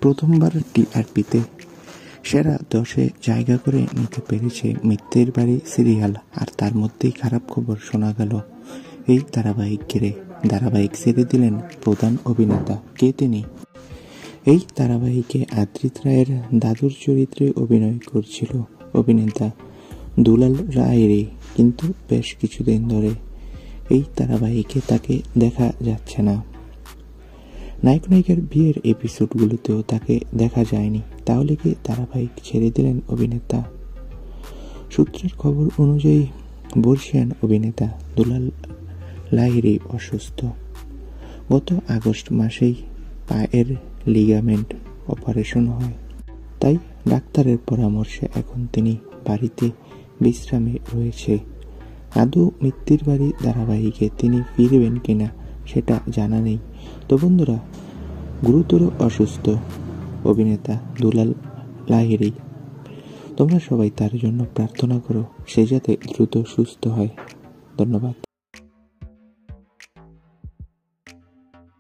প্রথমবার টিআরপিতে সেরা 10-এ জায়গা করে নিতে পেরেছে মিত্তির বাড়ি সিরিয়াল। আর তার মধ্যেই খারাপ খবর শোনা গেল এই ধারাবাহিক ঘিরে। ধারাবাহিক ছেড়ে দিলেন প্রধান অভিনেতা। কে তিনি? এই ধারাবাহিকে আদ্রিত রায়ের দাদুর চরিত্রে অভিনয় করছিল অভিনেতা দুলাল লাহিড়ী, কিন্তু বেশ কিছুদিন ধরে এই ধারাবাহিকে তাকে দেখা যাচ্ছে না। নায়ক নায়িকার বিয়ের এপিসোডগুলোতেও তাকে দেখা যায়নি। তাহলে কি ধারাবাহিক ছেড়ে দিলেন অভিনেতা? সূত্রের খবর অনুযায়ী বর্ষিয়ান অভিনেতা দুলাল লাহিড়ী অসুস্থ। গত আগস্ট মাসেই পায়ের লিগামেন্ট অপারেশন হয়, তাই ডাক্তারের পরামর্শে এখন তিনি বাড়িতে বিশ্রামে রয়েছে। আদৌ মিত্তির বাড়ি ধারাবাহিকে তিনি ফিরবেন কিনা সেটা জানা নেই। তো বন্ধুরা, গুরুতর অসুস্থ অভিনেতা দুলাল লাহিড়ী। তোমরা সবাই তার জন্য প্রার্থনা করো, সে যাতে দ্রুত সুস্থ হয়। ধন্যবাদ।